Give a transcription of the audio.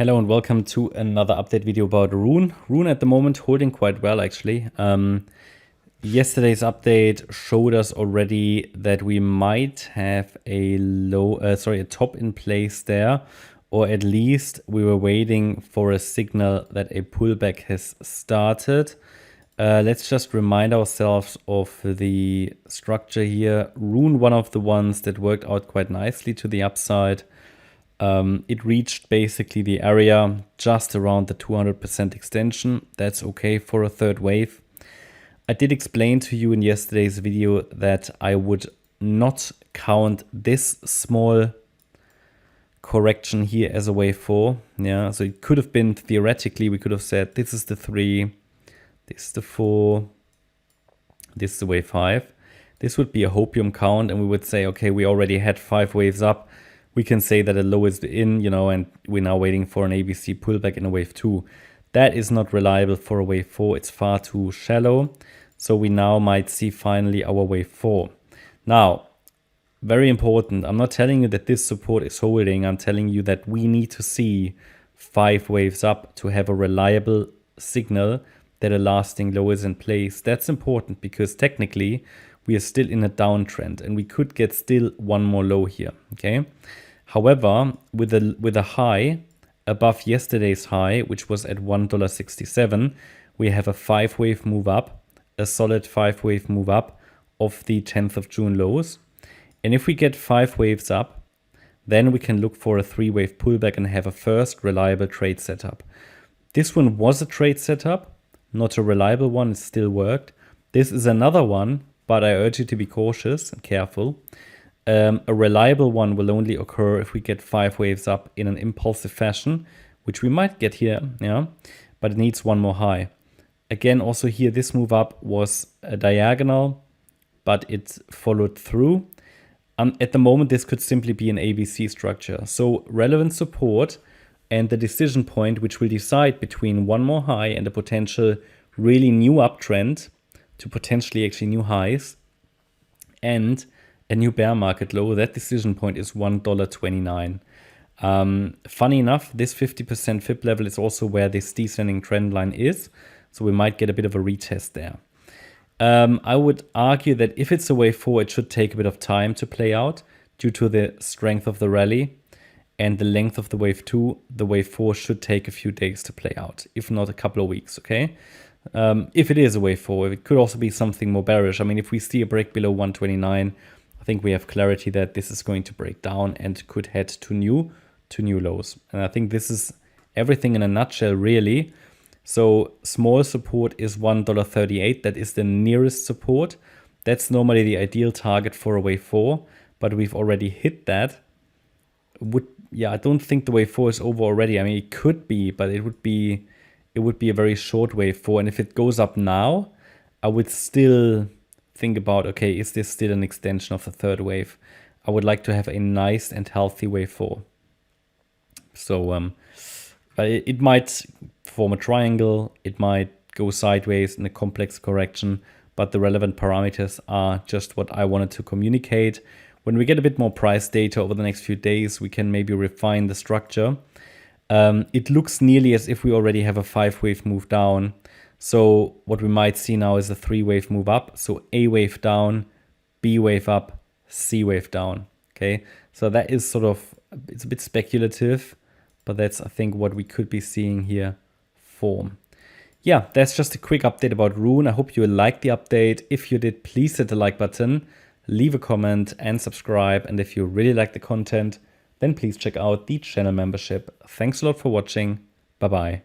Hello and welcome to another update video about Rune. Rune at the moment holding quite well actually. Yesterday's update showed us already that we might have a top in place there, or at least we were waiting for a signal that a pullback has started. Let's just remind ourselves of the structure here. Rune, one of the ones that worked out quite nicely to the upside. It reached basically the area just around the 200% extension. That's okay for a third wave. I did explain to you in yesterday's video that I would not count this small correction here as a wave 4. Yeah, so it could have been, theoretically, we could have said this is the 3, this is the 4, this is the wave 5. This would be a hopium count, and we would say, okay, we already had 5 waves up. We can say that a low is in, and we're now waiting for an ABC pullback in a wave 2. That is not reliable for a wave 4. It's far too shallow. So we now might see finally our wave 4. Now, very important, I'm not telling you that this support is holding. I'm telling you that we need to see 5 waves up to have a reliable signal that a lasting low is in place. That's important because technically we are still in a downtrend and we could get still one more low here, okay? However, with a high above yesterday's high, which was at $1.67, we have a 5-wave move up, a solid 5-wave move up of the 10th of June lows. And if we get 5 waves up, then we can look for a 3-wave pullback and have a first reliable trade setup. This one was a trade setup, not a reliable one, it still worked. This is another one, but I urge you to be cautious and careful. A reliable one will only occur if we get 5 waves up in an impulsive fashion, which we might get here, yeah, but it needs one more high. Again, also here, this move up was a diagonal, but it followed through. At the moment, this could simply be an ABC structure. So relevant support and the decision point, which will decide between one more high and a potential really new uptrend to potentially actually new highs and a new bear market low. That decision point is $1.29. Funny enough, this 50% FIB level is also where this descending trend line is. So we might get a bit of a retest there. I would argue that if it's a wave 4, it should take a bit of time to play out due to the strength of the rally and the length of the wave 2. The wave 4 should take a few days to play out, if not a couple of weeks, okay? If it is a wave 4, it could also be something more bearish. I mean, if we see a break below 129, I think we have clarity that this is going to break down and could head to new lows. And I think this is everything in a nutshell, really. So small support is $1.38. That is the nearest support. That's normally the ideal target for a wave 4, but we've already hit that. I don't think the wave 4 is over already. I mean, it could be, but it would be a very short wave 4. And if it goes up now, I would still think about, okay, is this still an extension of the third wave? I would like to have a nice and healthy wave 4. So it might form a triangle, it might go sideways in a complex correction, but the relevant parameters are just what I wanted to communicate. When we get a bit more price data over the next few days, we can maybe refine the structure. It looks nearly as if we already have a 5-wave move down. So what we might see now is a 3-wave move up. So A wave down, B wave up, C wave down. Okay, so that is sort of, it's a bit speculative, but that's, I think, what we could be seeing here form. Yeah, that's just a quick update about Rune. I hope you liked the update. If you did, please hit the like button, leave a comment and subscribe. And if you really like the content, then please check out the channel membership. Thanks a lot for watching. Bye-bye.